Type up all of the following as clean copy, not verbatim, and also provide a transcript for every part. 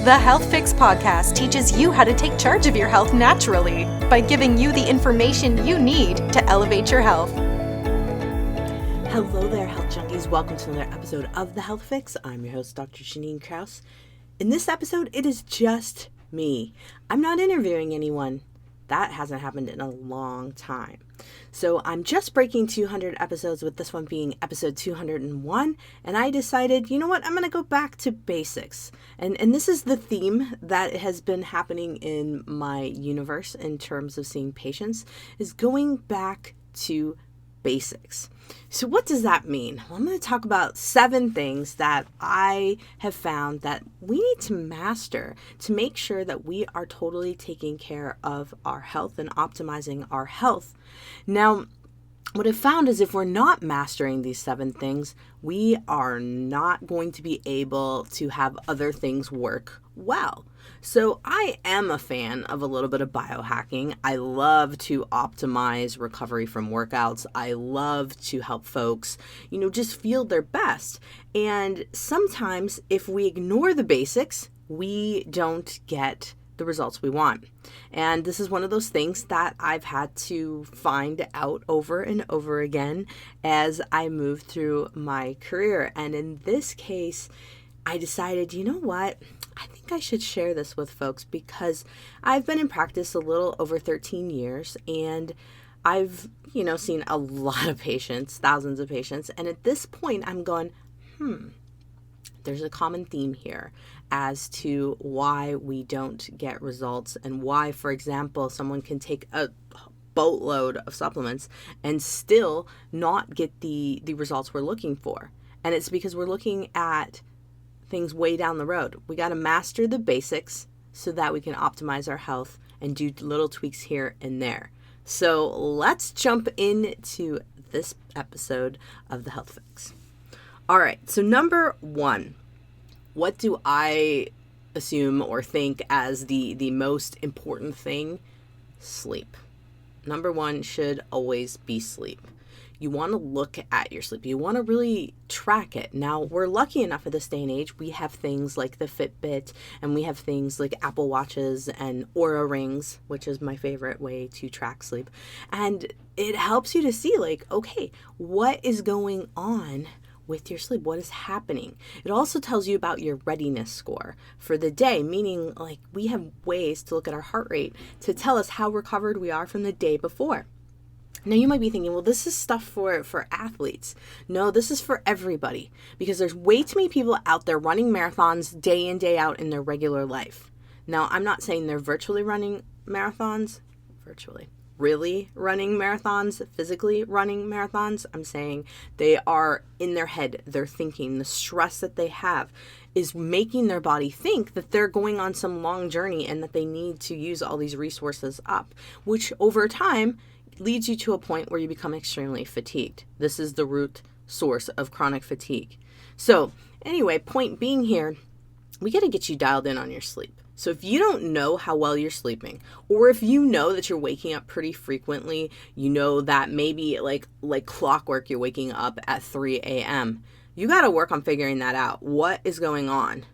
The Health Fix podcast teaches you how to take charge of your health naturally by giving you the information you need to elevate your health. Hello there, health junkies. Welcome to another episode of The Health Fix. I'm your host, Dr. Janine Krause. In this episode, it is just me. I'm not interviewing anyone. That hasn't happened in a long time. So I'm just breaking 200 episodes, with this one being episode 201. And I decided, you know what, I'm going to go back to basics. And this is the theme that has been happening in my universe in terms of seeing patients, is going back to basics. So what does that mean? Well, I'm going to talk about 7 things that I have found that we need to master to make sure that we are totally taking care of our health and optimizing our health. Now, what I've found is if we're not mastering these 7 things, we are not going to be able to have other things work well. So I am a fan of a little bit of biohacking. I love to optimize recovery from workouts. I love to help folks, just feel their best. And sometimes if we ignore the basics, we don't get the results we want. And this is one of those things that I've had to find out over and over again as I move through my career. And in this case, I decided, you know what? I think I should share this with folks because I've been in practice a little over 13 years and I've, seen a lot of patients, thousands of patients. And at this point, I'm going, there's a common theme here as to why we don't get results and why, for example, someone can take a boatload of supplements and still not get the results we're looking for. And it's because we're looking at things way down the road. We got to master the basics so that we can optimize our health and do little tweaks here and there. So let's jump into this episode of The Health Fix. All right, so number 1, what do I assume or think as the most important thing? Sleep. Number 1 should always be sleep. You want to look at your sleep. You want to really track it. Now, we're lucky enough at this day and age. We have things like the Fitbit, and we have things like Apple Watches and Oura Rings, which is my favorite way to track sleep. And it helps you to see, okay, what is going on with your sleep? What is happening? It also tells you about your readiness score for the day, meaning we have ways to look at our heart rate to tell us how recovered we are from the day before. Now you might be thinking, well, this is stuff for athletes. No, this is for everybody because there's way too many people out there running marathons day in, day out in their regular life. Now, I'm not saying they're virtually running marathons, really running marathons, physically running marathons. I'm saying they are in their head, they're thinking, the stress that they have is making their body think that they're going on some long journey and that they need to use all these resources up, which over time leads you to a point where you become extremely fatigued. This is the root source of chronic fatigue. So anyway, point being here, we got to get you dialed in on your sleep. So if you don't know how well you're sleeping, or if you know that you're waking up pretty frequently, you know that maybe like clockwork, you're waking up at 3 a.m., you got to work on figuring that out. What is going on?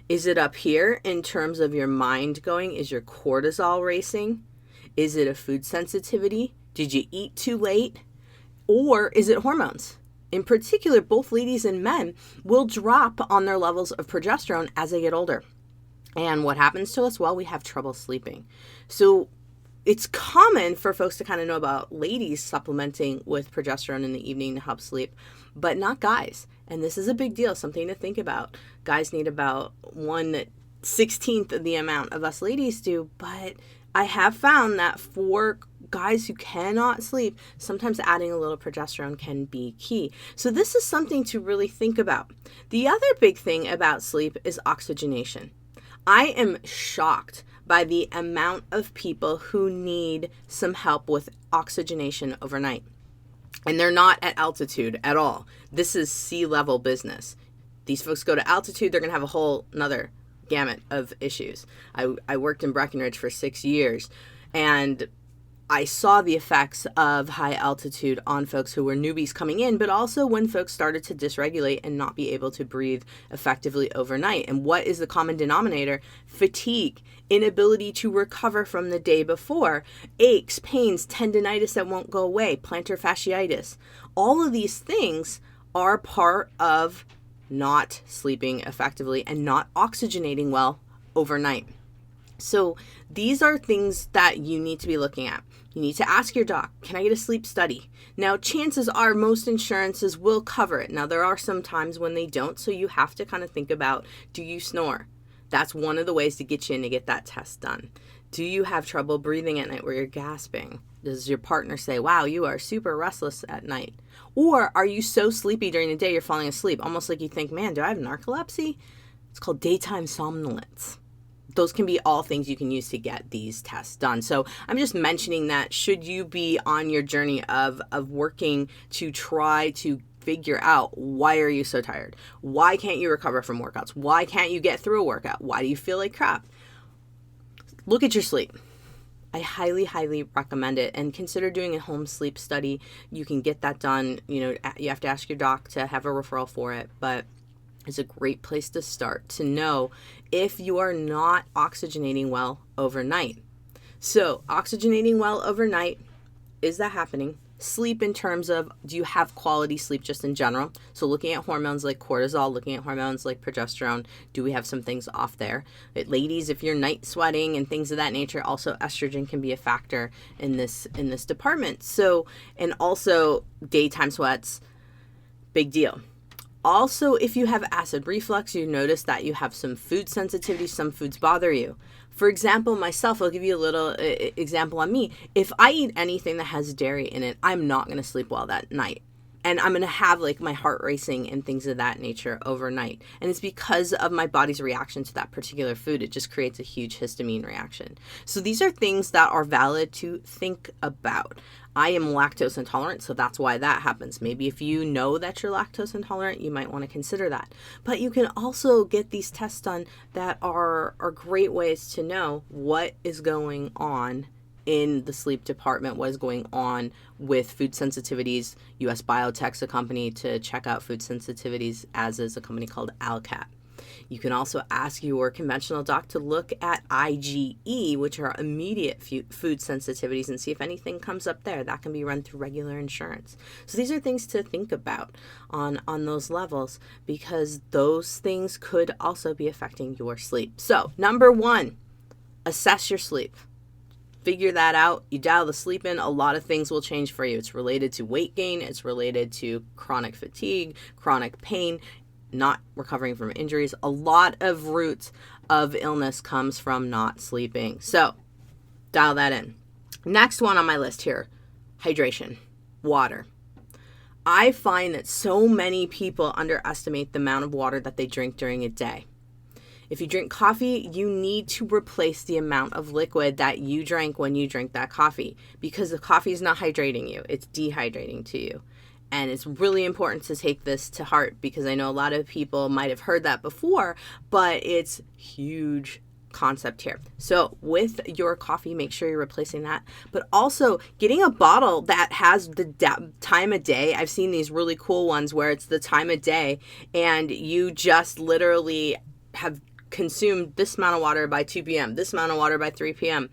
Is it up here in terms of your mind going? Is your cortisol racing? Is it a food sensitivity? Did you eat too late? Or is it hormones? In particular, both ladies and men will drop on their levels of progesterone as they get older. And what happens to us? Well, we have trouble sleeping. So it's common for folks to kind of know about ladies supplementing with progesterone in the evening to help sleep, but not guys. And this is a big deal, something to think about. Guys need about 1/16 of the amount of us ladies do, but I have found that for guys who cannot sleep, sometimes adding a little progesterone can be key. So this is something to really think about. The other big thing about sleep is oxygenation. I am shocked by the amount of people who need some help with oxygenation overnight. And they're not at altitude at all. This is sea level business. These folks go to altitude, they're going to have a whole another gamut of issues. I worked in Breckenridge for 6 years, and I saw the effects of high altitude on folks who were newbies coming in, but also when folks started to dysregulate and not be able to breathe effectively overnight. And what is the common denominator? Fatigue, inability to recover from the day before, aches, pains, tendinitis that won't go away, plantar fasciitis. All of these things are part of not sleeping effectively and not oxygenating well overnight. So these are things that you need to be looking at. You need to ask your doc, can I get a sleep study? Now, chances are most insurances will cover it. Now, there are some times when they don't, so you have to kind of think about, do you snore? That's one of the ways to get you in to get that test done. Do you have trouble breathing at night where you're gasping? Does your partner say, wow, you are super restless at night? Or are you so sleepy during the day you're falling asleep, almost like you think, man, do I have narcolepsy? It's called daytime somnolence. Those can be all things you can use to get these tests done. So I'm just mentioning that should you be on your journey of working to try to figure out, why are you so tired? Why can't you recover from workouts? Why can't you get through a workout? Why do you feel like crap? Look at your sleep. I highly, highly recommend it, and consider doing a home sleep study. You can get that done. You know, you have to ask your doc to have a referral for it, but it's a great place to start to know if you are not oxygenating well overnight. So oxygenating well overnight, is that happening? Sleep in terms of, do you have quality sleep just in general? So looking at hormones like cortisol, looking at hormones like progesterone, do we have some things off there? Ladies, if you're night sweating and things of that nature, also estrogen can be a factor in this department. So, and also daytime sweats, big deal. Also, if you have acid reflux, you notice that you have some food sensitivity, some foods bother you. For example, myself, I'll give you a little example on me. If I eat anything that has dairy in it, I'm not going to sleep well that night. And I'm going to have like my heart racing and things of that nature overnight. And it's because of my body's reaction to that particular food. It just creates a huge histamine reaction. So these are things that are valid to think about. I am lactose intolerant, so that's why that happens. Maybe if you know that you're lactose intolerant, you might want to consider that. But you can also get these tests done that are great ways to know what is going on in the sleep department, what is going on with food sensitivities. US Biotech's a company to check out food sensitivities, as is a company called Alcat. You can also ask your conventional doc to look at IgE, which are immediate food sensitivities, and see if anything comes up there. That can be run through regular insurance. So these are things to think about on those levels, because those things could also be affecting your sleep. So number one, assess your sleep. Figure that out. You dial the sleep in, a lot of things will change for you. It's related to weight gain. It's related to chronic fatigue, chronic pain, not recovering from injuries. A lot of roots of illness comes from not sleeping. So dial that in. Next one on my list here, hydration, water. I find that so many people underestimate the amount of water that they drink during a day. If you drink coffee, you need to replace the amount of liquid that you drank when you drank that coffee, because the coffee is not hydrating you, it's dehydrating to you. And it's really important to take this to heart, because I know a lot of people might have heard that before, but it's huge concept here. So with your coffee, make sure you're replacing that, but also getting a bottle that has the time of day. I've seen these really cool ones where it's the time of day and you just literally have consumed this amount of water by 2 p.m., this amount of water by 3 p.m.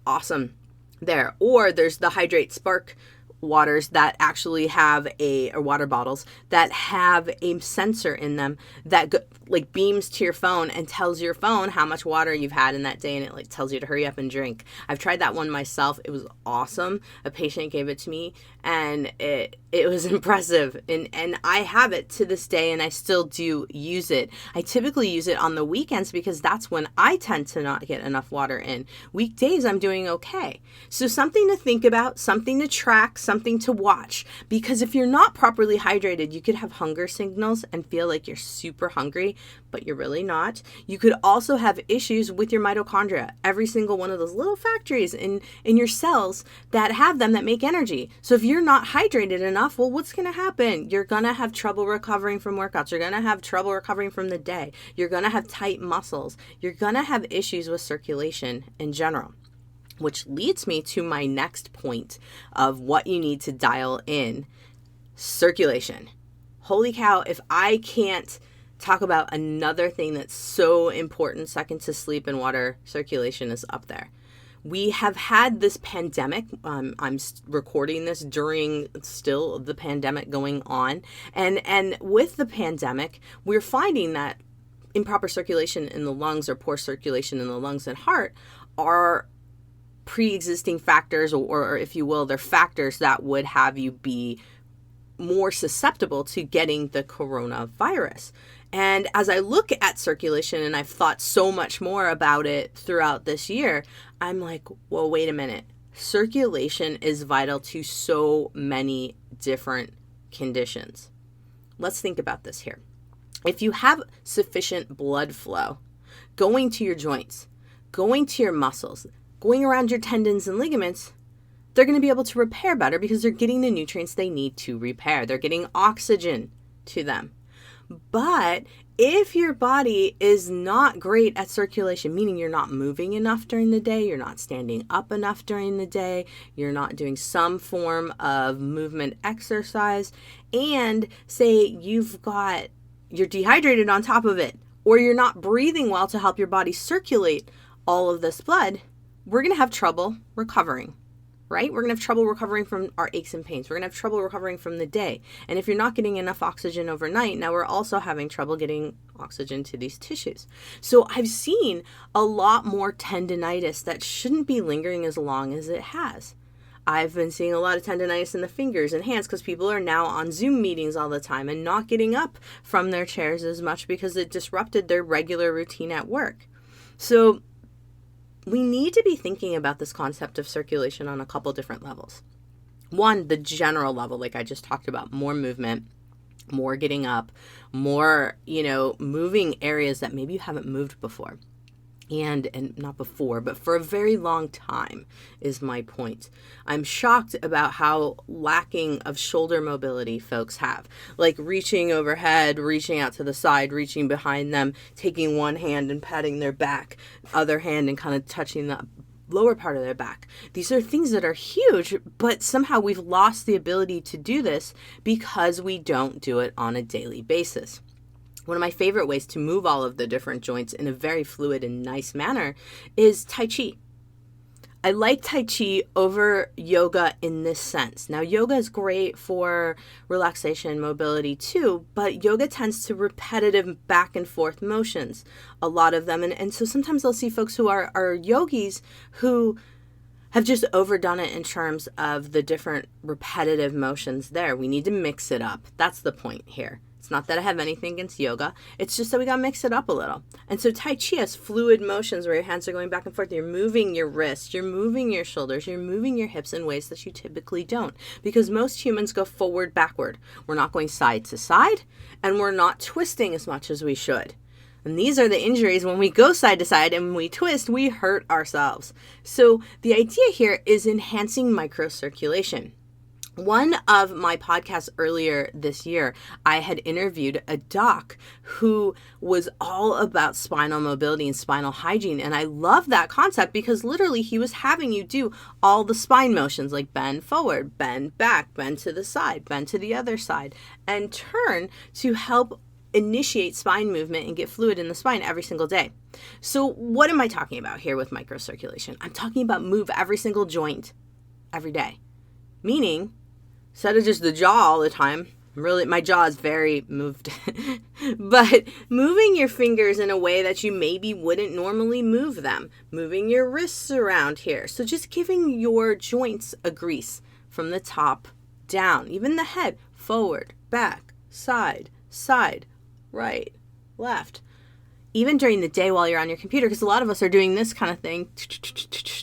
Awesome there. Or there's the Hydrate Spark waters that actually have or water bottles that have a sensor in them that like beams to your phone and tells your phone how much water you've had in that day, and it like tells you to hurry up and drink. I've tried that one myself. It was awesome. A patient gave it to me and it was impressive, and I have it to this day and I still do use it. I typically use it on the weekends because that's when I tend to not get enough water in. Weekdays I'm doing okay. So something to think about, something to track, something to watch, because if you're not properly hydrated, you could have hunger signals and feel like you're super hungry, but you're really not. You could also have issues with your mitochondria, every single one of those little factories in your cells that have them that make energy. So if you're not hydrated enough, well, what's going to happen? You're going to have trouble recovering from workouts. You're going to have trouble recovering from the day. You're going to have tight muscles. You're going to have issues with circulation in general. which leads me to my next point of what you need to dial in: circulation. Holy cow, if I can't talk about another thing that's so important, second to sleep and water, circulation is up there. We have had this pandemic. I'm recording this during still the pandemic going on. And with the pandemic, we're finding that improper circulation in the lungs or poor circulation in the lungs and heart are pre-existing factors, or if you will, they're factors that would have you be more susceptible to getting the coronavirus. And as I look at circulation, and I've thought so much more about it throughout this year, I'm like, well, wait a minute. Circulation is vital to so many different conditions. Let's think about this here. If you have sufficient blood flow going to your joints, going to your muscles, going around your tendons and ligaments, they're going to be able to repair better because they're getting the nutrients they need to repair. They're getting oxygen to them. But if your body is not great at circulation, meaning you're not moving enough during the day, you're not standing up enough during the day, you're not doing some form of movement exercise, and say you're dehydrated on top of it, or you're not breathing well to help your body circulate all of this blood, we're going to have trouble recovering. Right? We're going to have trouble recovering from our aches and pains. We're going to have trouble recovering from the day. And if you're not getting enough oxygen overnight, now we're also having trouble getting oxygen to these tissues. So I've seen a lot more tendinitis that shouldn't be lingering as long as it has. I've been seeing a lot of tendinitis in the fingers and hands because people are now on Zoom meetings all the time and not getting up from their chairs as much because it disrupted their regular routine at work. So we need to be thinking about this concept of circulation on a couple different levels. One, the general level, like I just talked about, more movement, more getting up, more, moving areas that maybe you haven't moved before. And not before, but for a very long time is my point. I'm shocked about how lacking of shoulder mobility folks have. Like reaching overhead, reaching out to the side, reaching behind them, taking one hand and patting their back, other hand and kind of touching the lower part of their back. These are things that are huge, but somehow we've lost the ability to do this because we don't do it on a daily basis. One of my favorite ways to move all of the different joints in a very fluid and nice manner is Tai Chi. I like Tai Chi over yoga in this sense. Now, yoga is great for relaxation, mobility too, but yoga tends to repetitive back and forth motions, a lot of them. And so sometimes I'll see folks who are yogis who have just overdone it in terms of the different repetitive motions there. We need to mix it up. That's the point here. It's not that I have anything against yoga. It's just that we got to mix it up a little. And so Tai Chi has fluid motions where your hands are going back and forth. You're moving your wrists, you're moving your shoulders, you're moving your hips in ways that you typically don't. Because most humans go forward, backward. We're not going side to side, and we're not twisting as much as we should. And these are the injuries when we go side to side and when we twist, we hurt ourselves. So the idea here is enhancing microcirculation. One of my podcasts earlier this year, I had interviewed a doc who was all about spinal mobility and spinal hygiene. And I love that concept because literally he was having you do all the spine motions like bend forward, bend back, bend to the side, bend to the other side, and turn to help initiate spine movement and get fluid in the spine every single day. So what am I talking about here with microcirculation? I'm talking about move every single joint every day. Meaning, instead of just the jaw all the time, really, my jaw is very moved, but moving your fingers in a way that you maybe wouldn't normally move them, moving your wrists around here. So just giving your joints a grease from the top down, even the head, forward, back, side, right, left. Even during the day while you're on your computer, because a lot of us are doing this kind of thing,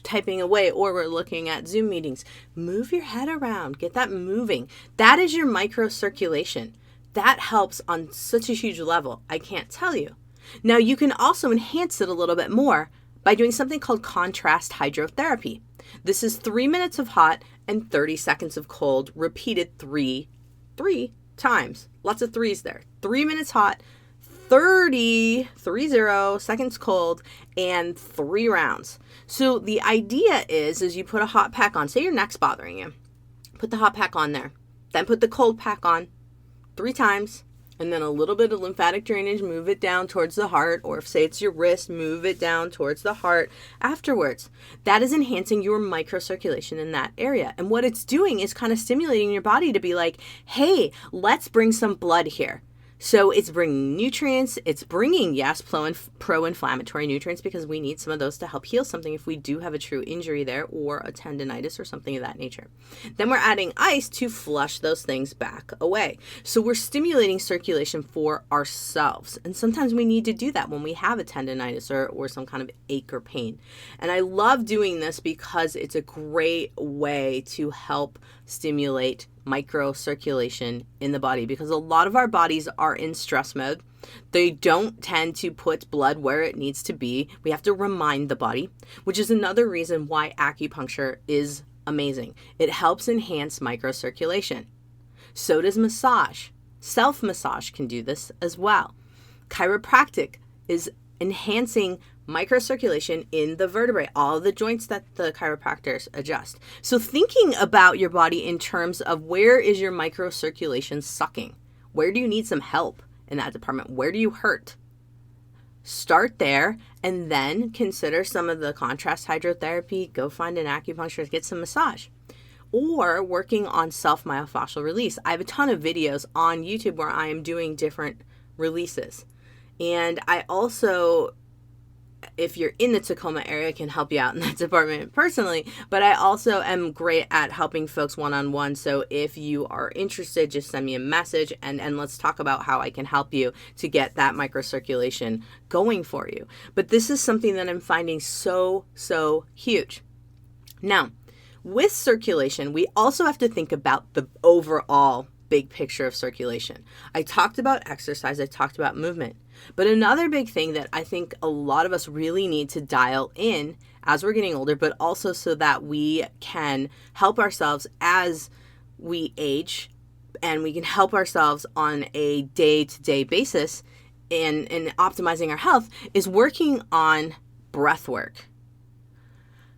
typing away, or we're looking at Zoom meetings. Move your head around. Get that moving. That is your microcirculation. That helps on such a huge level. I can't tell you. Now, you can also enhance it a little bit more by doing something called contrast hydrotherapy. This is 3 minutes of hot and 30 seconds of cold, repeated three times. Lots of threes there. 3 minutes hot, 30 seconds cold, and 3 rounds. So the idea is you put a hot pack on. Say your neck's bothering you. Put the hot pack on there. Then put the cold pack on 3 times. And then a little bit of lymphatic drainage, move it down towards the heart, or if say it's your wrist, move it down towards the heart afterwards. That is enhancing your microcirculation in that area. And what it's doing is kind of stimulating your body to be like, hey, let's bring some blood here. So it's bringing nutrients, it's bringing, yes, pro-inflammatory nutrients, because we need some of those to help heal something if we do have a true injury there or a tendonitis or something of that nature. Then we're adding ice to flush those things back away. So we're stimulating circulation for ourselves. And sometimes we need to do that when we have a tendonitis or some kind of ache or pain. And I love doing this because it's a great way to help stimulate microcirculation in the body, because a lot of our bodies are in stress mode. They don't tend to put blood where it needs to be. We have to remind the body, which is another reason why acupuncture is amazing. It helps enhance microcirculation. So does massage. Self-massage can do this as well. Chiropractic is enhancing microcirculation in the vertebrae, all the joints that the chiropractors adjust. So thinking about your body in terms of where is your microcirculation sucking? Where do you need some help in that department? Where do you hurt? Start there and then consider some of the contrast hydrotherapy. Go find an acupuncturist, get some massage. Or working on self-myofascial release. I have a ton of videos on YouTube where I am doing different releases. And I also, if you're in the Tacoma area, can help you out in that department personally, but I also am great at helping folks one-on-one. So if you are interested, just send me a message and let's talk about how I can help you to get that microcirculation going for you. But this is something that I'm finding so huge. Now, with circulation, we also have to think about the overall big picture of circulation. I talked about exercise, I talked about movement. But another big thing that I think a lot of us really need to dial in as we're getting older, but also so that we can help ourselves as we age and we can help ourselves on a day-to-day basis in optimizing our health, is working on breath work.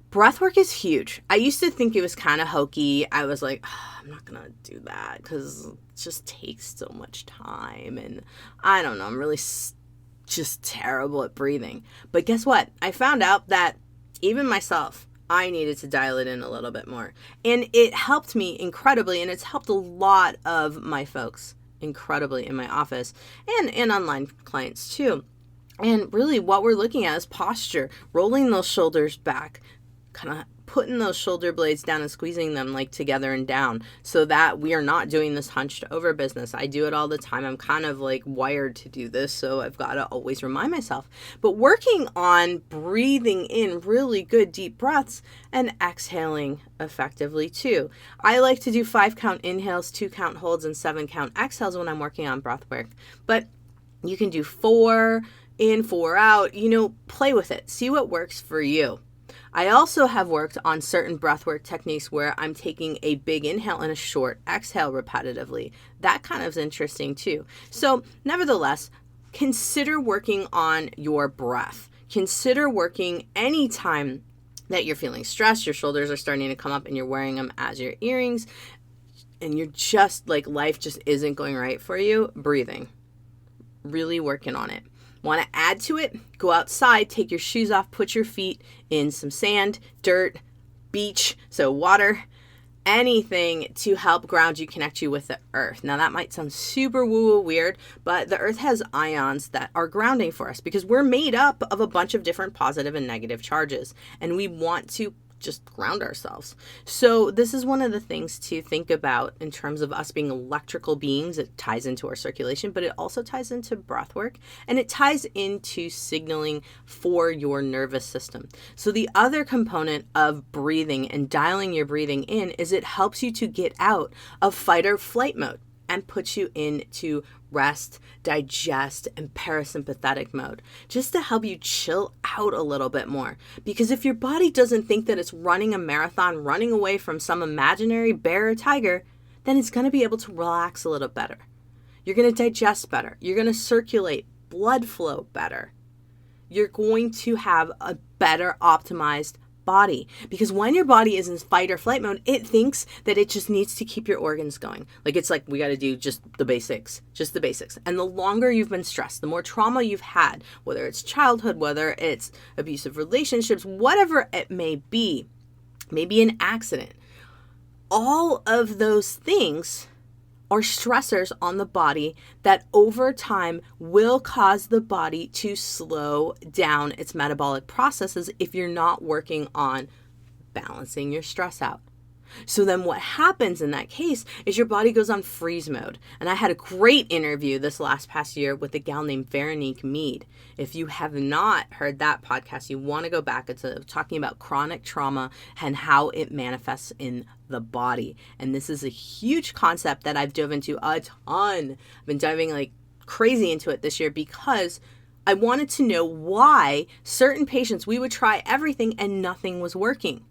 Breath work is huge. I used to think it was kind of hokey. I was like, I'm not going to do that because it just takes so much time. And I don't know, I'm really just terrible at breathing. But guess what? I found out that even myself, I needed to dial it in a little bit more. And it helped me incredibly. And it's helped a lot of my folks incredibly in my office and online clients too. And really what we're looking at is posture, rolling those shoulders back, kind of putting those shoulder blades down and squeezing them like together and down so that we are not doing this hunched over business. I do it all the time. I'm kind of like wired to do this, so I've got to always remind myself. But working on breathing in really good deep breaths and exhaling effectively too. I like to do 5 count inhales, 2 count holds, and 7 count exhales when I'm working on breath work. But you can do 4 in, 4 out, play with it. See what works for you. I also have worked on certain breathwork techniques where I'm taking a big inhale and a short exhale repetitively. That kind of is interesting too. So nevertheless, consider working on your breath. Consider working anytime that you're feeling stressed, your shoulders are starting to come up and you're wearing them as your earrings, and you're just like life just isn't going right for you, breathing. Really working on it. Want to add to it? Go outside, take your shoes off, put your feet in some sand, dirt, beach, so water, anything to help ground you, connect you with the earth. Now that might sound super woo-woo weird, but the earth has ions that are grounding for us because we're made up of a bunch of different positive and negative charges, and we want to just ground ourselves. So this is one of the things to think about in terms of us being electrical beings. It ties into our circulation, but it also ties into breath work, and it ties into signaling for your nervous system. So the other component of breathing and dialing your breathing in is it helps you to get out of fight or flight mode and puts you into rest, digest, and parasympathetic mode, just to help you chill out a little bit more. Because if your body doesn't think that it's running a marathon, running away from some imaginary bear or tiger, then it's going to be able to relax a little better. You're going to digest better. You're going to circulate blood flow better. You're going to have a better optimized body, because when your body is in fight or flight mode, it thinks that it just needs to keep your organs going. It's like, we got to do just the basics. And the longer you've been stressed, the more trauma you've had, whether it's childhood, whether it's abusive relationships, whatever it may be, maybe an accident, all of those things are stressors on the body that over time will cause the body to slow down its metabolic processes if you're not working on balancing your stress out. So then what happens in that case is your body goes on freeze mode. And I had a great interview this past year with a gal named Veronique Mead. If you have not heard that podcast, you want to go back. It's talking about chronic trauma and how it manifests in the body. And this is a huge concept that I've dove into a ton. I've been diving like crazy into it this year because I wanted to know why certain patients, we would try everything and nothing was working.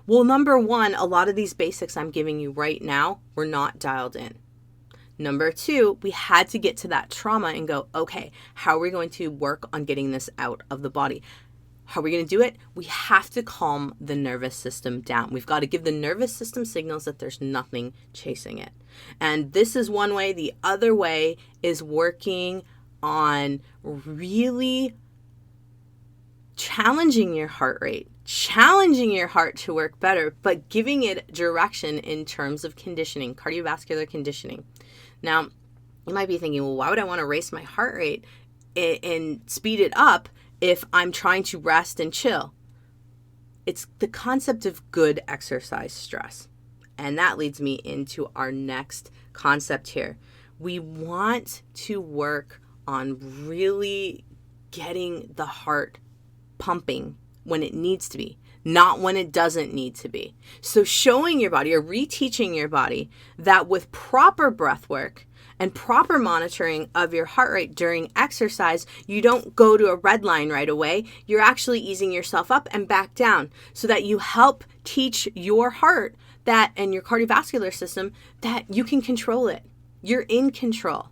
Well, number one, a lot of these basics I'm giving you right now were not dialed in. Number two, we had to get to that trauma and go, okay, how are we going to work on getting this out of the body? How are we going to do it? We have to calm the nervous system down. We've got to give the nervous system signals that there's nothing chasing it. And this is one way. The other way is working on really challenging your heart rate, challenging your heart to work better, but giving it direction in terms of conditioning, cardiovascular conditioning. Now, you might be thinking, well, why would I want to raise my heart rate and speed it up if I'm trying to rest and chill? It's the concept of good exercise stress. And that leads me into our next concept here. We want to work on really getting the heart pumping when it needs to be, not when it doesn't need to be. So showing your body or reteaching your body that with proper breath work and proper monitoring of your heart rate during exercise, you don't go to a red line right away. You're actually easing yourself up and back down so that you help teach your heart that and your cardiovascular system that you can control it. You're in control.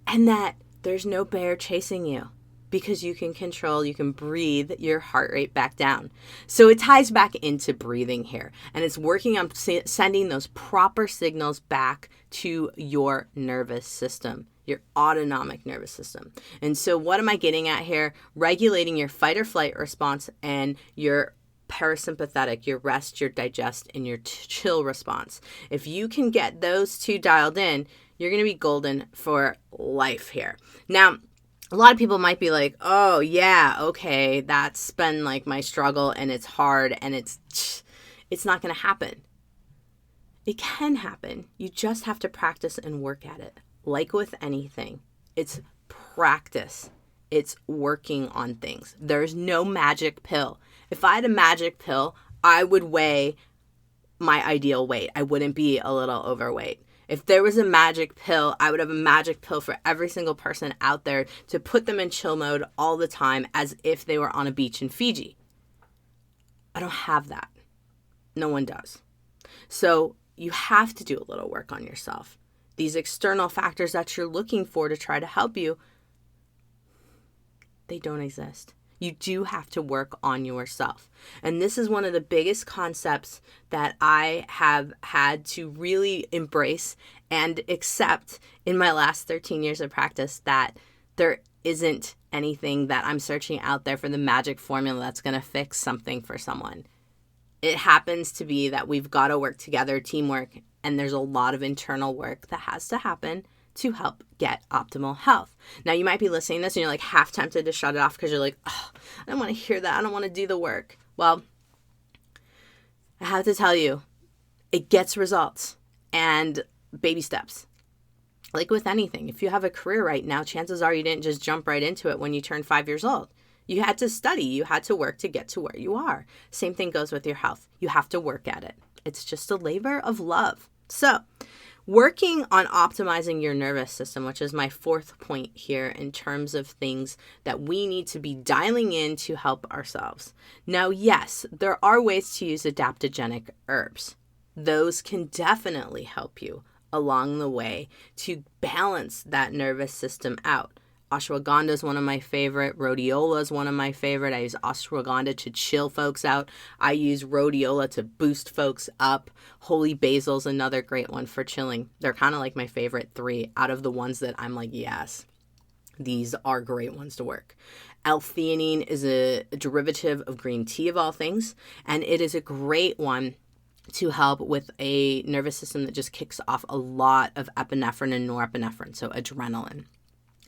And that there's no bear chasing you. Because you can breathe your heart rate back down. So it ties back into breathing here. And it's working on sending those proper signals back to your nervous system, your autonomic nervous system. And so what am I getting at here? Regulating your fight or flight response and your parasympathetic, your rest, your digest, and your chill response. If you can get those two dialed in, you're going to be golden for life here. Now, a lot of people might be like, oh yeah, okay, that's been like my struggle and it's hard and it's not going to happen. It can happen. You just have to practice and work at it. Like with anything, it's practice. It's working on things. There's no magic pill. If I had a magic pill, I would weigh my ideal weight. I wouldn't be a little overweight. If there was a magic pill, I would have a magic pill for every single person out there to put them in chill mode all the time as if they were on a beach in Fiji. I don't have that. No one does. So you have to do a little work on yourself. These external factors that you're looking for to try to help you, they don't exist. You do have to work on yourself. And this is one of the biggest concepts that I have had to really embrace and accept in my last 13 years of practice, that there isn't anything that I'm searching out there for the magic formula that's going to fix something for someone. It happens to be that we've got to work together, teamwork, and there's a lot of internal work that has to happen to help get optimal health. Now, you might be listening to this and you're like half tempted to shut it off because you're like, oh, I don't want to hear that. I don't want to do the work. Well, I have to tell you, it gets results and baby steps. Like with anything, if you have a career right now, chances are you didn't just jump right into it when you turned 5 years old. You had to study. You had to work to get to where you are. Same thing goes with your health. You have to work at it. It's just a labor of love. So, working on optimizing your nervous system, which is my fourth point here in terms of things that we need to be dialing in to help ourselves. Now, yes, there are ways to use adaptogenic herbs. Those can definitely help you along the way to balance that nervous system out. Ashwagandha is one of my favorite. Rhodiola is one of my favorite. I use ashwagandha to chill folks out. I use rhodiola to boost folks up. Holy basil is another great one for chilling. They're kind of like my favorite 3 out of the ones that I'm like, yes, these are great ones to work. L-theanine is a derivative of green tea of all things, and it is a great one to help with a nervous system that just kicks off a lot of epinephrine and norepinephrine, so adrenaline.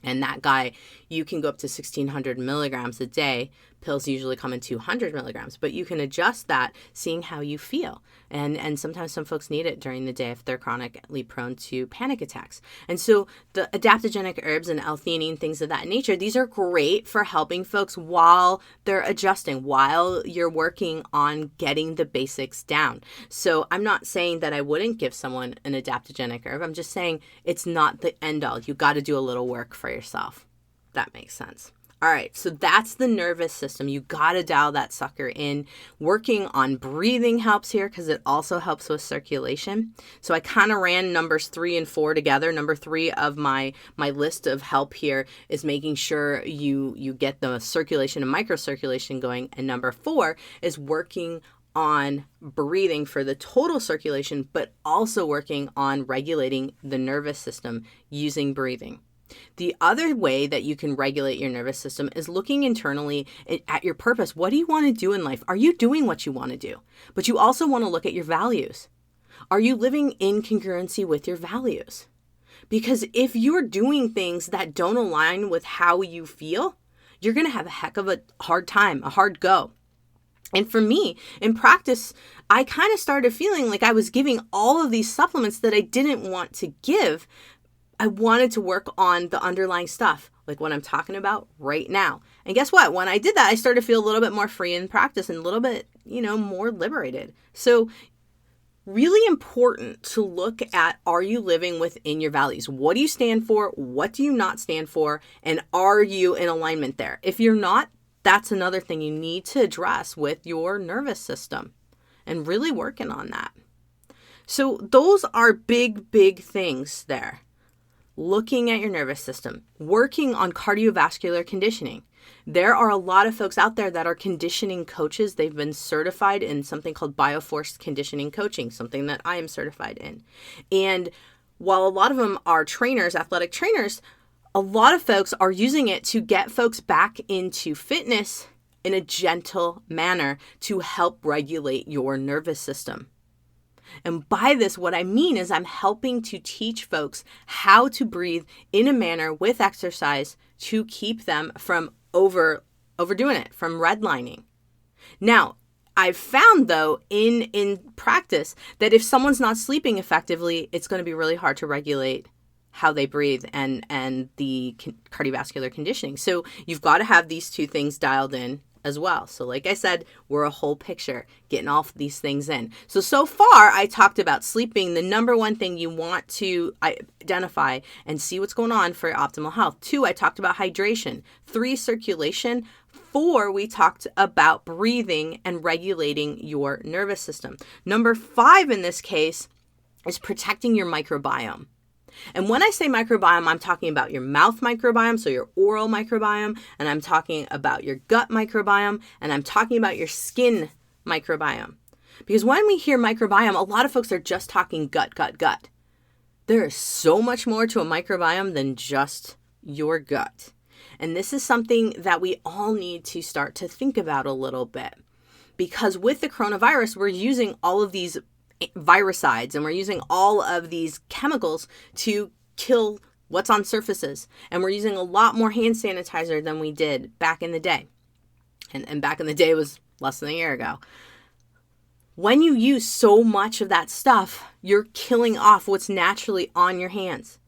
And that guy, you can go up to 1,600 milligrams a day. Pills usually come in 200 milligrams, but you can adjust that seeing how you feel. And sometimes some folks need it during the day if they're chronically prone to panic attacks. And so the adaptogenic herbs and L-theanine, things of that nature, these are great for helping folks while they're adjusting, while you're working on getting the basics down. So I'm not saying that I wouldn't give someone an adaptogenic herb. I'm just saying it's not the end all. You got to do a little work for yourself. That makes sense. All right, so that's the nervous system. You got to dial that sucker in. Working on breathing helps here because it also helps with circulation. So I kind of ran numbers 3 and 4 together. Number 3 of my list of help here is making sure you get the circulation and microcirculation going. And number 4 is working on breathing for the total circulation, but also working on regulating the nervous system using breathing. The other way that you can regulate your nervous system is looking internally at your purpose. What do you want to do in life? Are you doing what you want to do? But you also want to look at your values. Are you living in congruency with your values? Because if you're doing things that don't align with how you feel, you're going to have a heck of a hard time, a hard go. And for me, in practice, I kind of started feeling like I was giving all of these supplements that I didn't want to give. I wanted to work on the underlying stuff, like what I'm talking about right now. And guess what? When I did that, I started to feel a little bit more free in practice and a little bit, more liberated. So really important to look at, are you living within your values? What do you stand for? What do you not stand for? And are you in alignment there? If you're not, that's another thing you need to address with your nervous system and really working on that. So those are big, big things there. Looking at your nervous system, working on cardiovascular conditioning. There are a lot of folks out there that are conditioning coaches. They've been certified in something called bioforce conditioning coaching, something that I am certified in. And while a lot of them are trainers, athletic trainers, a lot of folks are using it to get folks back into fitness in a gentle manner to help regulate your nervous system. And by this, what I mean is I'm helping to teach folks how to breathe in a manner with exercise to keep them from overdoing it, from redlining. Now, I've found, though, in practice that if someone's not sleeping effectively, it's going to be really hard to regulate how they breathe and the cardiovascular conditioning. So you've got to have these 2 things dialed in as well. So like I said, we're a whole picture, getting all of these things in. So far, I talked about sleep being the number 1 thing you want to identify and see what's going on for optimal health. 2, I talked about hydration. 3, circulation. 4, we talked about breathing and regulating your nervous system. Number 5 in this case is protecting your microbiome. And when I say microbiome, I'm talking about your mouth microbiome, so your oral microbiome, and I'm talking about your gut microbiome, and I'm talking about your skin microbiome. Because when we hear microbiome, a lot of folks are just talking gut. There is so much more to a microbiome than just your gut. And this is something that we all need to start to think about a little bit. Because with the coronavirus, we're using all of these virucides and we're using all of these chemicals to kill what's on surfaces. And we're using a lot more hand sanitizer than we did back in the day. And back in the day was less than a year ago. When you use so much of that stuff, you're killing off what's naturally on your hands.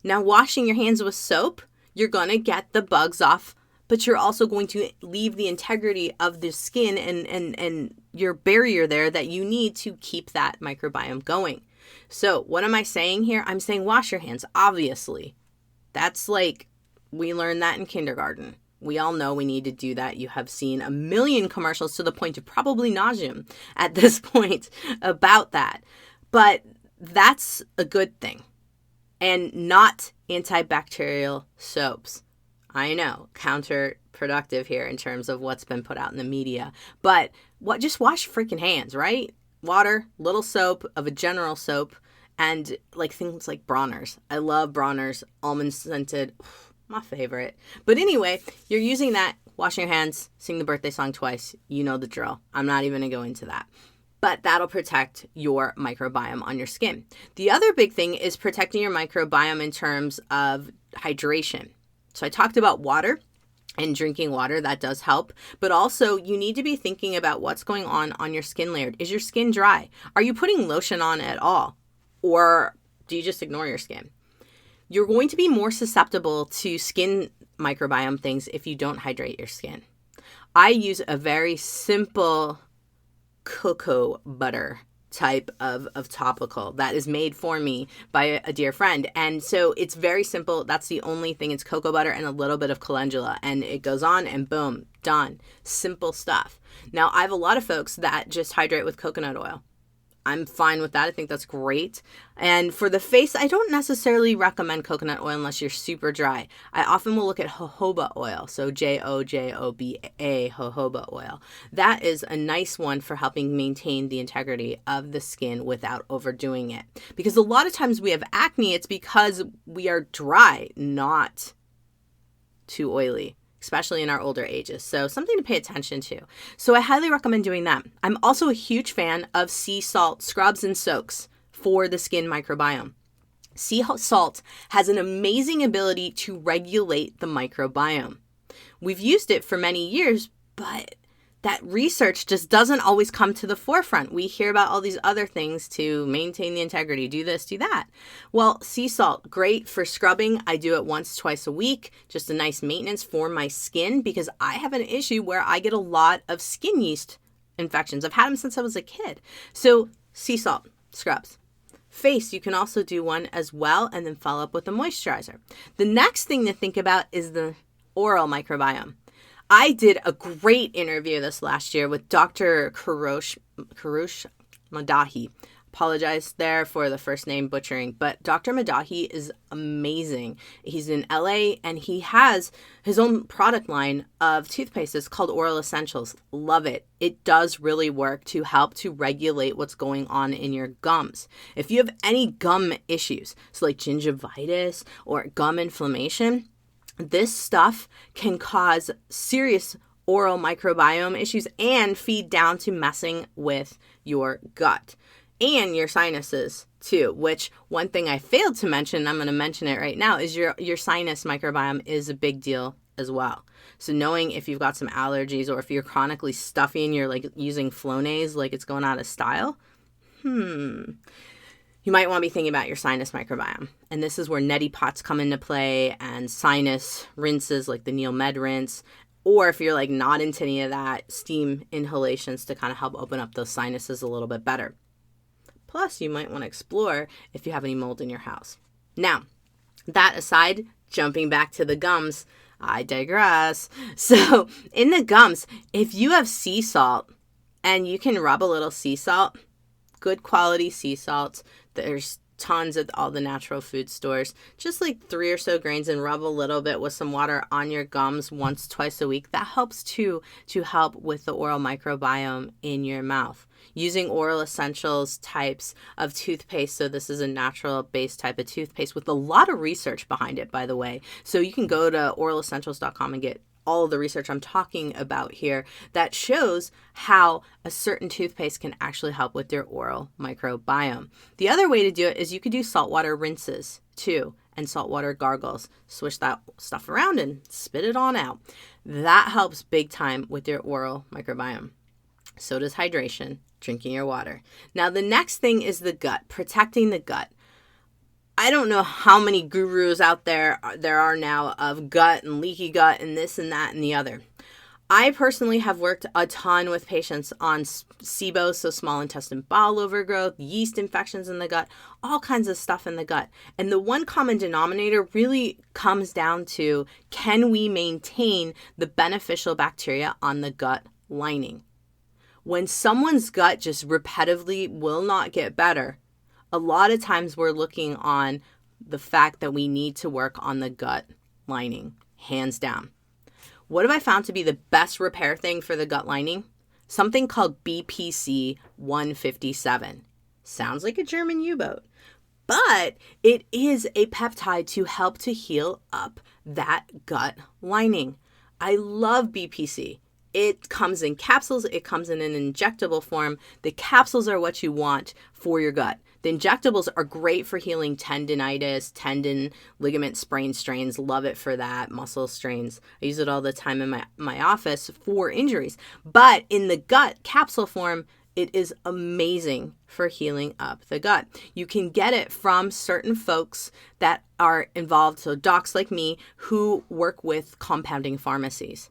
Now, washing your hands with soap, you're going to get the bugs off, but you're also going to leave the integrity of the skin and your barrier there that you need to keep that microbiome going. So what am I saying here? I'm saying wash your hands, obviously. That's like, we learned that in kindergarten. We all know we need to do that. You have seen a million commercials to the point of probably nauseam at this point about that. But that's a good thing. And not antibacterial soaps. I know, counterproductive here in terms of what's been put out in the media. But just wash your freaking hands, right? Water, little soap of a general soap, and like things like Bronner's. I love Bronner's, almond scented, my favorite. But anyway, you're using that, washing your hands, sing the birthday song twice. You know the drill. I'm not even going to go into that. But that'll protect your microbiome on your skin. The other big thing is protecting your microbiome in terms of hydration. So I talked about water and drinking water. That does help. But also you need to be thinking about what's going on your skin layer. Is your skin dry? Are you putting lotion on at all? Or do you just ignore your skin? You're going to be more susceptible to skin microbiome things if you don't hydrate your skin. I use a very simple cocoa butter type of topical that is made for me by a dear friend. And so it's very simple. That's the only thing. It's cocoa butter and a little bit of calendula, and it goes on and boom, done. Simple stuff. Now, I have a lot of folks that just hydrate with coconut oil. I'm fine with that. I think that's great. And for the face, I don't necessarily recommend coconut oil unless you're super dry. I often will look at jojoba oil. So Jojoba, jojoba oil. That is a nice one for helping maintain the integrity of the skin without overdoing it. Because a lot of times we have acne, it's because we are dry, not too oily, especially in our older ages. So something to pay attention to. So I highly recommend doing that. I'm also a huge fan of sea salt scrubs and soaks for the skin microbiome. Sea salt has an amazing ability to regulate the microbiome. We've used it for many years, but that research just doesn't always come to the forefront. We hear about all these other things to maintain the integrity, do this, do that. Well, sea salt, great for scrubbing. I do it once, twice a week, just a nice maintenance for my skin because I have an issue where I get a lot of skin yeast infections. I've had them since I was a kid. So sea salt, scrubs. Face, you can also do one as well and then follow up with a moisturizer. The next thing to think about is the oral microbiome. I did a great interview this last year with Dr. Karosh Madahi. Apologize there for the first name butchering, but Dr. Madahi is amazing. He's in LA and he has his own product line of toothpastes called Oral Essentials. Love it. It does really work to help to regulate what's going on in your gums. If you have any gum issues, so like gingivitis or gum inflammation, this stuff can cause serious oral microbiome issues and feed down to messing with your gut and your sinuses too, which one thing I failed to mention, I'm going to mention it right now, is your sinus microbiome is a big deal as well. So knowing if you've got some allergies or if you're chronically stuffy and you're like using Flonase like it's going out of style, you might want to be thinking about your sinus microbiome. And this is where neti pots come into play and sinus rinses like the Neomed rinse. Or if you're like not into any of that, steam inhalations to kind of help open up those sinuses a little bit better. Plus, you might want to explore if you have any mold in your house. Now, that aside, jumping back to the gums, I digress. So in the gums, if you have sea salt and you can rub a little sea salt, good quality sea salt, there's tons at all the natural food stores, just like 3 or so grains, and rub a little bit with some water on your gums once, twice a week. That helps to help with the oral microbiome in your mouth. Using Oral Essentials types of toothpaste, so this is a natural based type of toothpaste with a lot of research behind it, by the way. So you can go to oralessentials.com and get all of the research I'm talking about here that shows how a certain toothpaste can actually help with your oral microbiome. The other way to do it is you could do saltwater rinses too and saltwater gargles. Swish that stuff around and spit it on out. That helps big time with your oral microbiome. So does hydration, drinking your water. Now the next thing is the gut, protecting the gut. I don't know how many gurus out there are now of gut and leaky gut and this and that and the other. I personally have worked a ton with patients on SIBO, so small intestine bowel overgrowth, yeast infections in the gut, all kinds of stuff in the gut. And the one common denominator really comes down to, can we maintain the beneficial bacteria on the gut lining? When someone's gut just repetitively will not get better, a lot of times we're looking on the fact that we need to work on the gut lining. hands down. What have I found to be the best repair thing for the gut lining? Something called BPC 157. Sounds like a German U-boat, but it is a peptide to help to heal up that gut lining. I love BPC. It comes in capsules. It comes in an injectable form. The capsules are what you want for your gut. The injectables are great for healing tendinitis, tendon, ligament strains. Love it for that. Muscle strains. I use it all the time in my office for injuries. But in the gut capsule form, it is amazing for healing up the gut. You can get it from certain folks that are involved, so docs like me, who work with compounding pharmacies.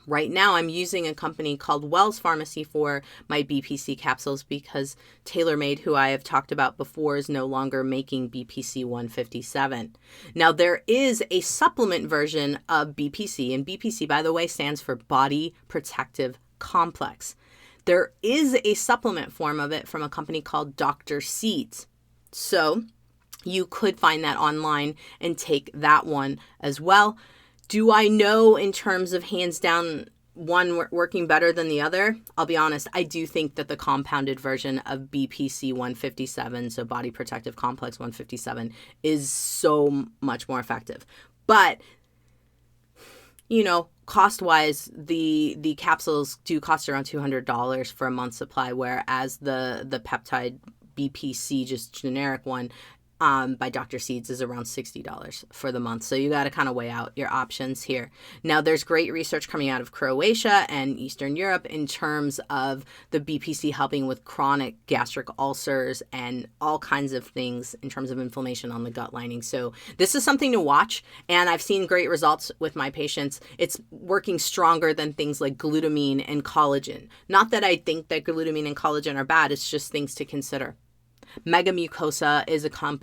Right now, I'm using a company called Wells Pharmacy for my BPC capsules because TaylorMade, who I have talked about before, is no longer making BPC 157. Now, there is a supplement version of BPC, and BPC, by the way, stands for Body Protective Complex. There is a supplement form of it from a company called Dr. Seeds. So you could find that online and take that one as well. Do I know in terms of hands down one working better than the other? I'll be honest, I do think that the compounded version of BPC 157, so Body Protective Complex 157, is so much more effective. But, cost-wise, the capsules do cost around $200 for a month's supply, whereas the peptide BPC, just generic one, by Dr. Seeds is around $60 for the month. So you got to kind of weigh out your options here. Now, there's great research coming out of Croatia and Eastern Europe in terms of the BPC helping with chronic gastric ulcers and all kinds of things in terms of inflammation on the gut lining. So this is something to watch, and I've seen great results with my patients. It's working stronger than things like glutamine and collagen. Not that I think that glutamine and collagen are bad, it's just things to consider. Mega Mucosa is a product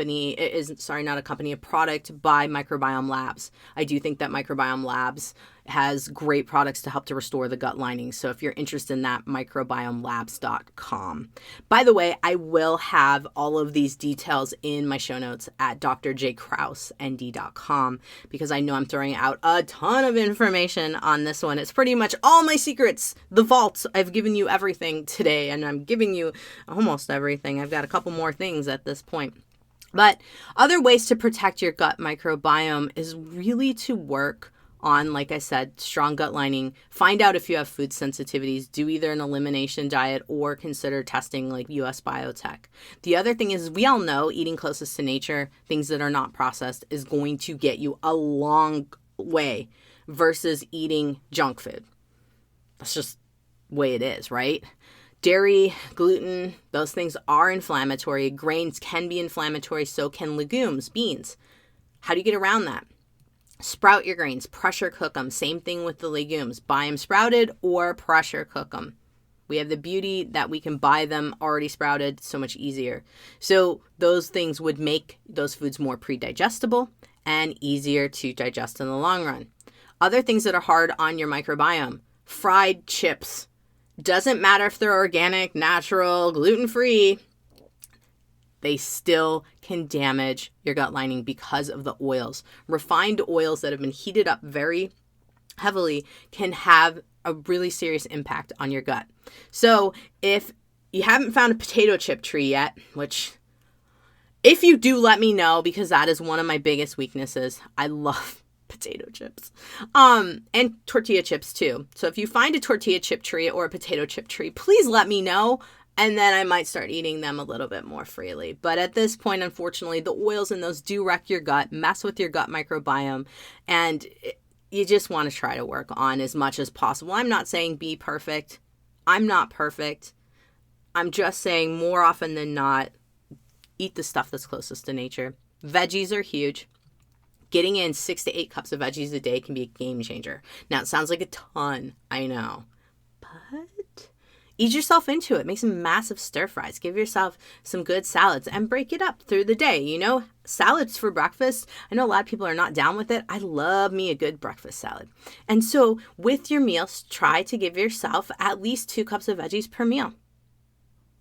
by Microbiome Labs. I do think that Microbiome Labs has great products to help to restore the gut lining. So if you're interested in that, microbiomelabs.com. By the way, I will have all of these details in my show notes at drjkrausend.com because I know I'm throwing out a ton of information on this one. It's pretty much all my secrets, the vault. I've given you everything today, and I'm giving you almost everything. I've got a couple more things at this point. But other ways to protect your gut microbiome is really to work on, like I said, strong gut lining. Find out if you have food sensitivities. Do either an elimination diet or consider testing like US Biotech. The other thing is, we all know eating closest to nature, things that are not processed, is going to get you a long way versus eating junk food. That's just the way it is, right? Dairy, gluten, those things are inflammatory. Grains can be inflammatory, so can legumes, beans. How do you get around that? Sprout your grains, pressure cook them. Same thing with the legumes. Buy them sprouted or pressure cook them. We have the beauty that we can buy them already sprouted, so much easier. So those things would make those foods more pre-digestible and easier to digest in the long run. Other things that are hard on your microbiome: fried chips. Doesn't matter if they're organic, natural, gluten-free, they still can damage your gut lining because of the oils. Refined oils that have been heated up very heavily can have a really serious impact on your gut. So if you haven't found a potato chip tree yet, which if you do, let me know, because that is one of my biggest weaknesses. I love potato chips, and tortilla chips too. So if you find a tortilla chip tree or a potato chip tree, please let me know. And then I might start eating them a little bit more freely. But at this point, unfortunately, the oils in those do wreck your gut, mess with your gut microbiome, and you just want to try to work on as much as possible. I'm not saying be perfect. I'm not perfect. I'm just saying more often than not, eat the stuff that's closest to nature. Veggies are huge. Getting in 6 to 8 cups of veggies a day can be a game changer. Now, it sounds like a ton, I know, but ease yourself into it. Make some massive stir fries. Give yourself some good salads and break it up through the day. Salads for breakfast. I know a lot of people are not down with it. I love me a good breakfast salad. And so with your meals, try to give yourself at least 2 cups of veggies per meal.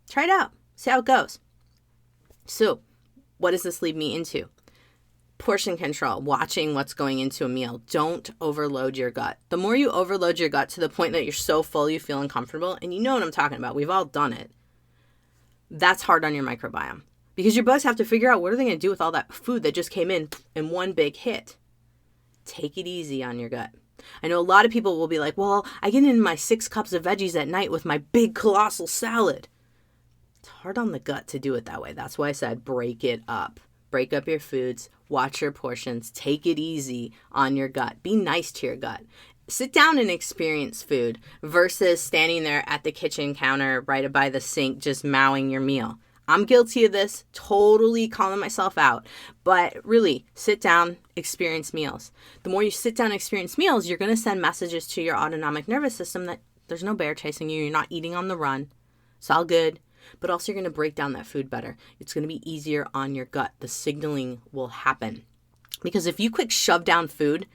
Try it out. See how it goes. So what does this lead me into? Portion control, watching what's going into a meal. Don't overload your gut. The more you overload your gut to the point that you're so full you feel uncomfortable, and you know what I'm talking about, we've all done it, that's hard on your microbiome. Because your bugs have to figure out what are they going to do with all that food that just came in one big hit. Take it easy on your gut. I know a lot of people will be like, well, I get in my 6 cups of veggies at night with my big colossal salad. It's hard on the gut to do it that way. That's why I said break it up. Break up your foods, watch your portions, take it easy on your gut. Be nice to your gut. Sit down and experience food versus standing there at the kitchen counter right by the sink just mowing your meal. I'm guilty of this, totally calling myself out. But really, sit down, experience meals. The more you sit down and experience meals, you're going to send messages to your autonomic nervous system that there's no bear chasing you, you're not eating on the run. It's all good. But also you're going to break down that food better. It's going to be easier on your gut. The signaling will happen. Because if you quick shove down food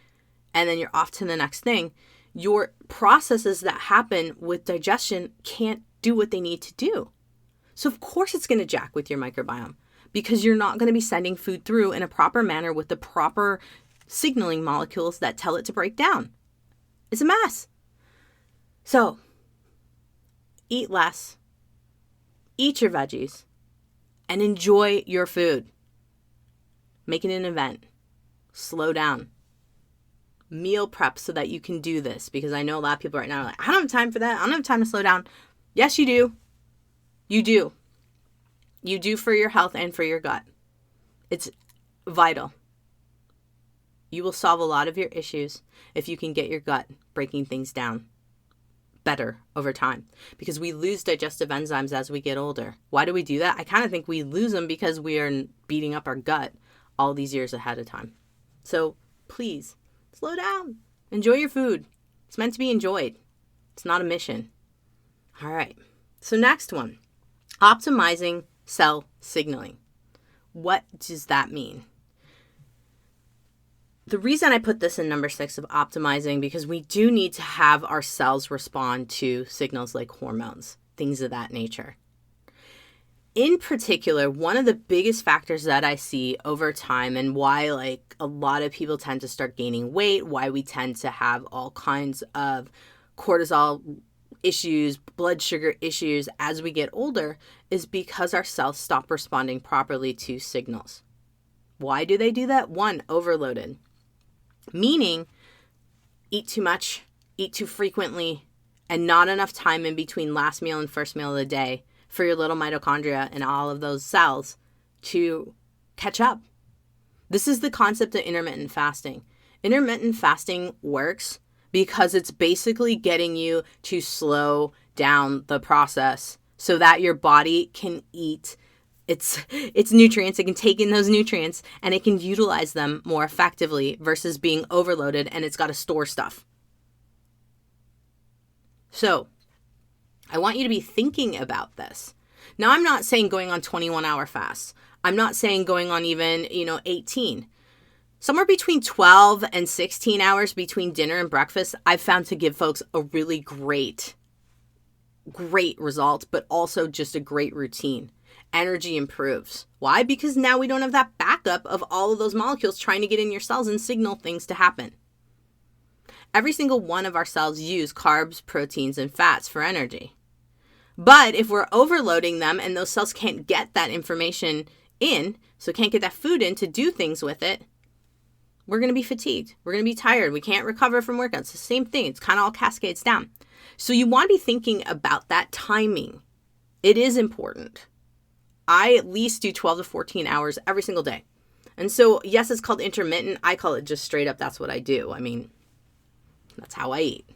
and then you're off to the next thing, your processes that happen with digestion can't do what they need to do. So of course it's going to jack with your microbiome because you're not going to be sending food through in a proper manner with the proper signaling molecules that tell it to break down. It's a mess. So eat less. Eat your veggies and enjoy your food. Make it an event. Slow down. Meal prep so that you can do this, because I know a lot of people right now are like, I don't have time for that. I don't have time to slow down. Yes, you do. You do. You do for your health and for your gut. It's vital. You will solve a lot of your issues if you can get your gut breaking things down better over time, because we lose digestive enzymes as we get older. Why do we do that? I kind of think we lose them because we are beating up our gut all these years ahead of time. So please slow down. Enjoy your food. It's meant to be enjoyed. It's not a mission. All right. So next one, optimizing cell signaling. What does that mean? The reason I put this in number 6 of optimizing, because we do need to have our cells respond to signals like hormones, things of that nature. In particular, one of the biggest factors that I see over time and why like a lot of people tend to start gaining weight, why we tend to have all kinds of cortisol issues, blood sugar issues as we get older, is because our cells stop responding properly to signals. Why do they do that? 1, overloaded. Meaning, eat too much, eat too frequently, and not enough time in between last meal and first meal of the day for your little mitochondria and all of those cells to catch up. This is the concept of intermittent fasting. Intermittent fasting works because it's basically getting you to slow down the process so that your body can eat its nutrients. It can take in those nutrients and it can utilize them more effectively versus being overloaded and it's got to store stuff. So I want you to be thinking about this. Now, I'm not saying going on 21-hour fasts. I'm not saying going on even, 18. Somewhere between 12 and 16 hours between dinner and breakfast, I've found to give folks a really great result, but also just a great routine. Energy improves. Why? Because now we don't have that backup of all of those molecules trying to get in your cells and signal things to happen. Every single one of our cells use carbs, proteins, and fats for energy. But if we're overloading them and those cells can't get that information in, so can't get that food in to do things with it, we're going to be fatigued. We're going to be tired. We can't recover from workouts. It's the same thing. It's kind of all cascades down. So you want to be thinking about that timing. It is important. I at least do 12 to 14 hours every single day. And so, yes, it's called intermittent. I call it just straight up. That's what I do. I mean, that's how I eat.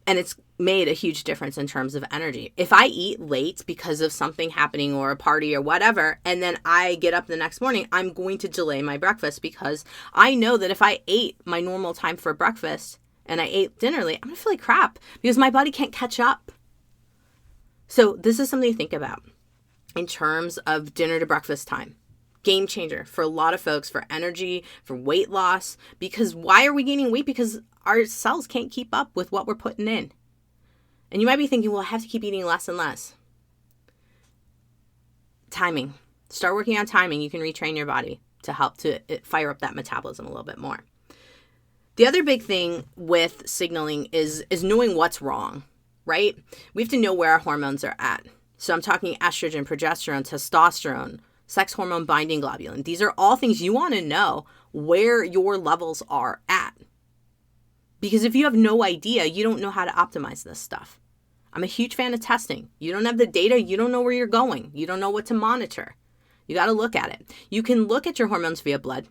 And it's made a huge difference in terms of energy. If I eat late because of something happening or a party or whatever, and then I get up the next morning, I'm going to delay my breakfast because I know that if I ate my normal time for breakfast and I ate dinner late, I'm going to feel like crap because my body can't catch up. So this is something to think about in terms of dinner to breakfast time. Game changer for a lot of folks, for energy, for weight loss. Because why are we gaining weight? Because our cells can't keep up with what we're putting in. And you might be thinking, well, I have to keep eating less and less. Timing. Start working on timing. You can retrain your body. to help to fire up that metabolism a little bit more. The other big thing with signaling is knowing what's wrong, right? We have to know where our hormones are at. So I'm talking estrogen, progesterone, testosterone, sex hormone binding globulin. These are all things you want to know where your levels are at. Because if you have no idea, you don't know how to optimize this stuff. I'm a huge fan of testing. You don't have the data, you don't know where you're going. You don't know what to monitor. You got to look at it. You can look at your hormones via blood.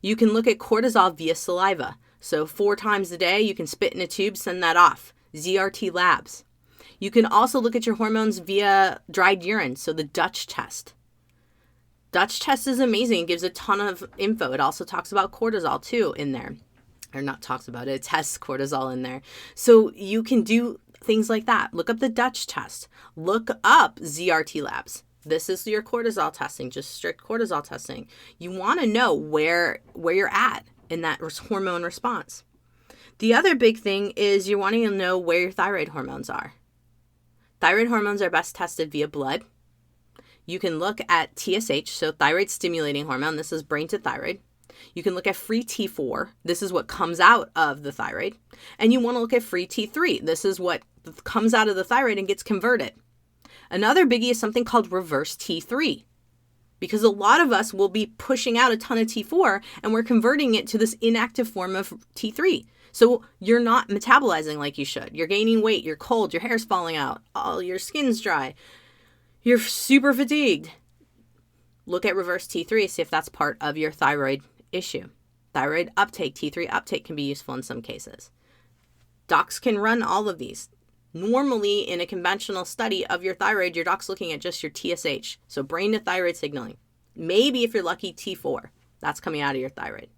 You can look at cortisol via saliva. So 4 times a day, you can spit in a tube, send that off. ZRT labs. You can also look at your hormones via dried urine, so the Dutch test. Dutch test is amazing. It gives a ton of info. It also talks about cortisol too in there. Or not talks about it, it tests cortisol in there. So you can do things like that. Look up the Dutch test. Look up ZRT labs. This is your cortisol testing, just strict cortisol testing. You want to know where you're at in that hormone response. The other big thing is you're wanting to know where your thyroid hormones are. Thyroid hormones are best tested via blood. You can look at TSH, so thyroid stimulating hormone. This is brain to thyroid. You can look at free T4. This is what comes out of the thyroid. And you want to look at free T3. This is what comes out of the thyroid and gets converted. Another biggie is something called reverse T3. Because a lot of us will be pushing out a ton of T4 and we're converting it to this inactive form of T3. So you're not metabolizing like you should. You're gaining weight, you're cold, your hair's falling out, all your skin's dry. You're super fatigued. Look at reverse T3, see if that's part of your thyroid issue. Thyroid uptake, T3 uptake can be useful in some cases. Docs can run all of these. Normally, in a conventional study of your thyroid, your doc's looking at just your TSH, so brain to thyroid signaling. Maybe if you're lucky, T4. That's coming out of your thyroid.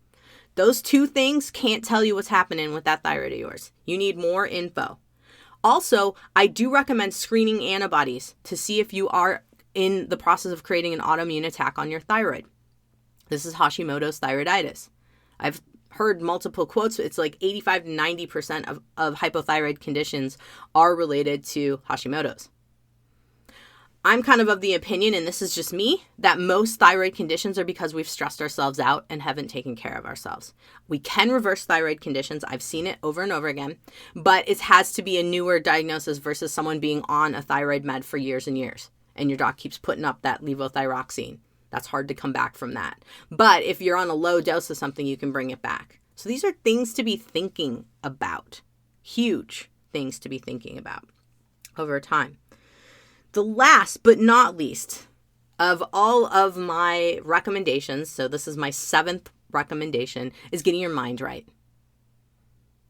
Those 2 things can't tell you what's happening with that thyroid of yours. You need more info. Also, I do recommend screening antibodies to see if you are in the process of creating an autoimmune attack on your thyroid. This is Hashimoto's thyroiditis. I've heard multiple quotes. It's like 85 to 90% of hypothyroid conditions are related to Hashimoto's. I'm kind of the opinion, and this is just me, that most thyroid conditions are because we've stressed ourselves out and haven't taken care of ourselves. We can reverse thyroid conditions. I've seen it over and over again, but it has to be a newer diagnosis versus someone being on a thyroid med for years and years, and your doc keeps putting up that levothyroxine. That's hard to come back from that. But if you're on a low dose of something, you can bring it back. So these are things to be thinking about. Huge things to be thinking about over time. The last but not least of all of my recommendations, so this is my 7th recommendation, is getting your mind right.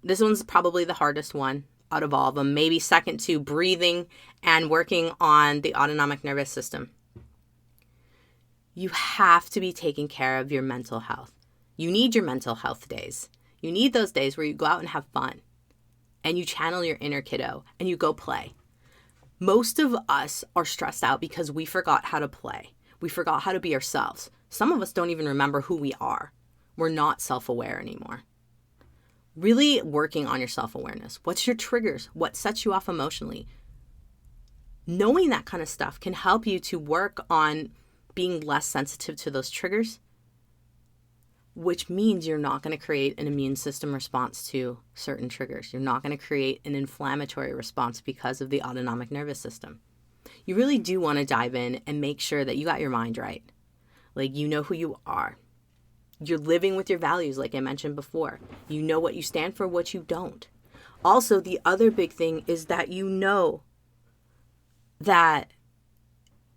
This one's probably the hardest one out of all of them, maybe second to breathing and working on the autonomic nervous system. You have to be taking care of your mental health. You need your mental health days. You need those days where you go out and have fun and you channel your inner kiddo and you go play. Most of us are stressed out because we forgot how to play. We forgot how to be ourselves. Some of us don't even remember who we are. We're not self-aware anymore. Really working on your self-awareness. What's your triggers? What sets you off emotionally? Knowing that kind of stuff can help you to work on being less sensitive to those triggers, which means you're not going to create an immune system response to certain triggers. You're not going to create an inflammatory response because of the autonomic nervous system. You really do want to dive in and make sure that you got your mind right. Like, you know who you are. You're living with your values, like I mentioned before. You know what you stand for, what you don't. Also, the other big thing is that you know that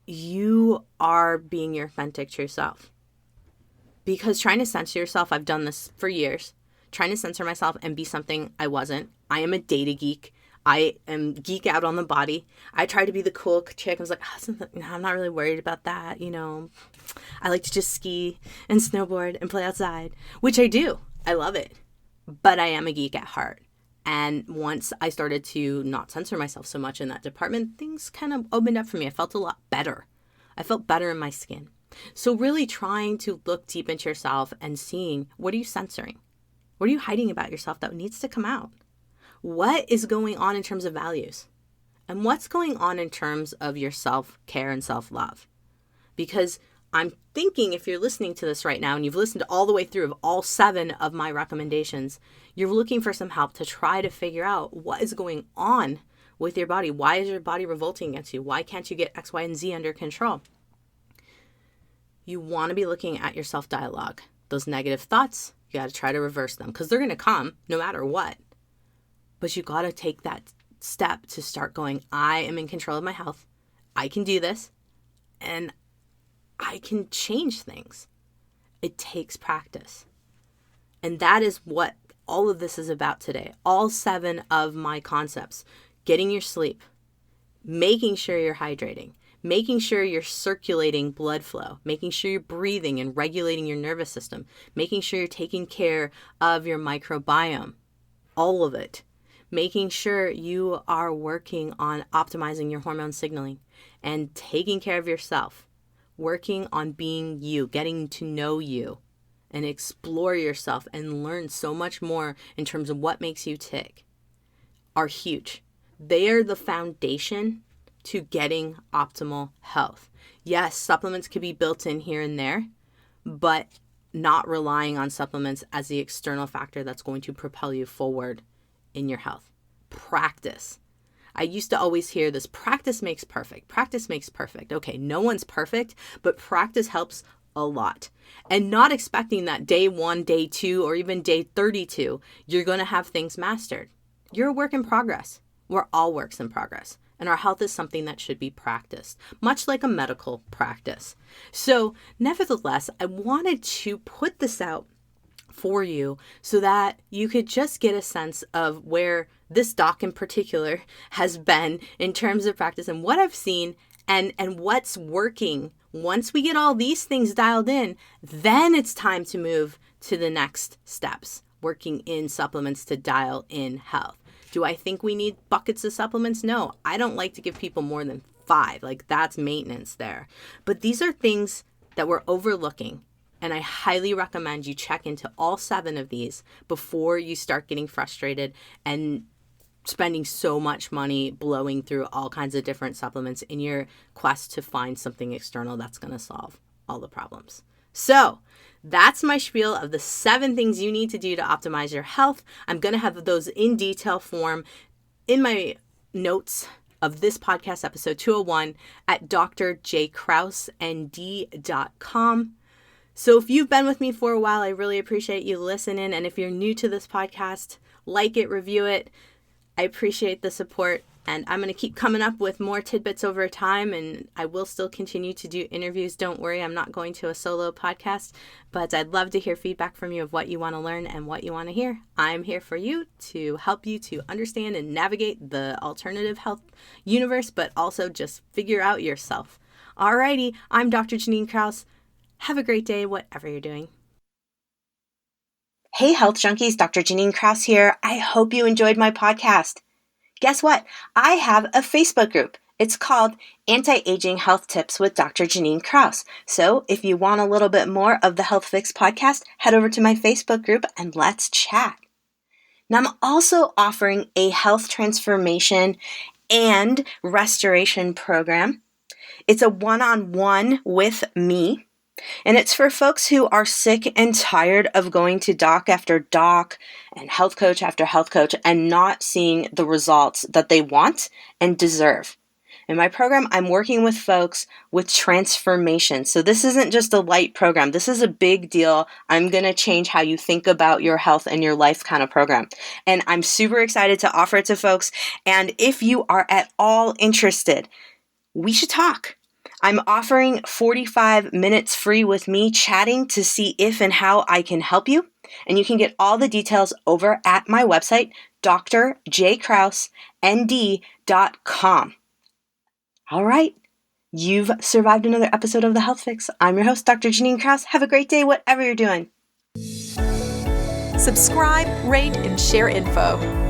you are being your authentic true self. Because trying to censor yourself, I've done this for years, trying to censor myself and be something I wasn't. I am a data geek. I am geek out on the body. I try to be the cool chick. I was like, I'm not really worried about that. You know, I like to just ski and snowboard and play outside, which I do. I love it. But I am a geek at heart. And once I started to not censor myself so much in that department, things kind of opened up for me. I felt a lot better. I felt better in my skin. So really trying to look deep into yourself and seeing, what are you censoring? What are you hiding about yourself that needs to come out? What is going on in terms of values? And what's going on in terms of your self-care and self-love? Because I'm thinking if you're listening to this right now and you've listened all the way through of all 7 of my recommendations, you're looking for some help to try to figure out what is going on with your body. Why is your body revolting against you? Why can't you get X, Y, and Z under control? You want to be looking at your self-dialogue. Those negative thoughts, you got to try to reverse them because they're going to come no matter what. But you got to take that step to start going, I am in control of my health. I can do this. And I can change things. It takes practice. And that is what all of this is about today. All 7 of my concepts. Getting your sleep. Making sure you're hydrating. Making sure you're circulating blood flow. Making sure you're breathing and regulating your nervous system. Making sure you're taking care of your microbiome. All of it. Making sure you are working on optimizing your hormone signaling and taking care of yourself. Working on being you, getting to know you and explore yourself and learn so much more in terms of what makes you tick are huge. They are the foundation to getting optimal health. Yes, supplements could be built in here and there, but not relying on supplements as the external factor that's going to propel you forward in your health. Practice. I used to always hear this, practice makes perfect. Practice makes perfect. Okay, no one's perfect, but practice helps a lot. And not expecting that day 1, day 2, or even day 32, you're going to have things mastered. You're a work in progress. We're all works in progress. And our health is something that should be practiced, much like a medical practice. So nevertheless, I wanted to put this out for you so that you could just get a sense of where this doc in particular has been in terms of practice and what I've seen and what's working. Once we get all these things dialed in, then it's time to move to the next steps, working in supplements to dial in health. Do I think we need buckets of supplements? No, I don't like to give people more than 5. Like that's maintenance there. But these are things that we're overlooking. And I highly recommend you check into all 7 of these before you start getting frustrated and spending so much money blowing through all kinds of different supplements in your quest to find something external that's going to solve all the problems. So that's my spiel of the 7 things you need to do to optimize your health. I'm going to have those in detail form in my notes of this podcast episode 201 at drjkrausnd.com. So if you've been with me for a while, I really appreciate you listening. And if you're new to this podcast, like it, review it. I appreciate the support. And I'm going to keep coming up with more tidbits over time. And I will still continue to do interviews. Don't worry, I'm not going to a solo podcast. But I'd love to hear feedback from you of what you want to learn and what you want to hear. I'm here for you to help you to understand and navigate the alternative health universe, but also just figure out yourself. Alrighty, I'm Dr. Janine Kraus. Have a great day, whatever you're doing. Hey, health junkies, Dr. Janine Kraus here. I hope you enjoyed my podcast. Guess what? I have a Facebook group. It's called Anti-Aging Health Tips with Dr. Janine Kraus. So if you want a little bit more of the Health Fix podcast, head over to my Facebook group and let's chat. Now, I'm also offering a health transformation and restoration program. It's a one-on-one with me. And it's for folks who are sick and tired of going to doc after doc and health coach after health coach and not seeing the results that they want and deserve. In my program, I'm working with folks with transformation. So this isn't just a light program. This is a big deal. I'm going to change how you think about your health and your life kind of program. And I'm super excited to offer it to folks. And if you are at all interested, we should talk. I'm offering 45 minutes free with me chatting to see if and how I can help you. And you can get all the details over at my website, drjkrausnd.com. All right. You've survived another episode of The Health Fix. I'm your host, Dr. Janine Kraus. Have a great day, whatever you're doing. Subscribe, rate, and share info.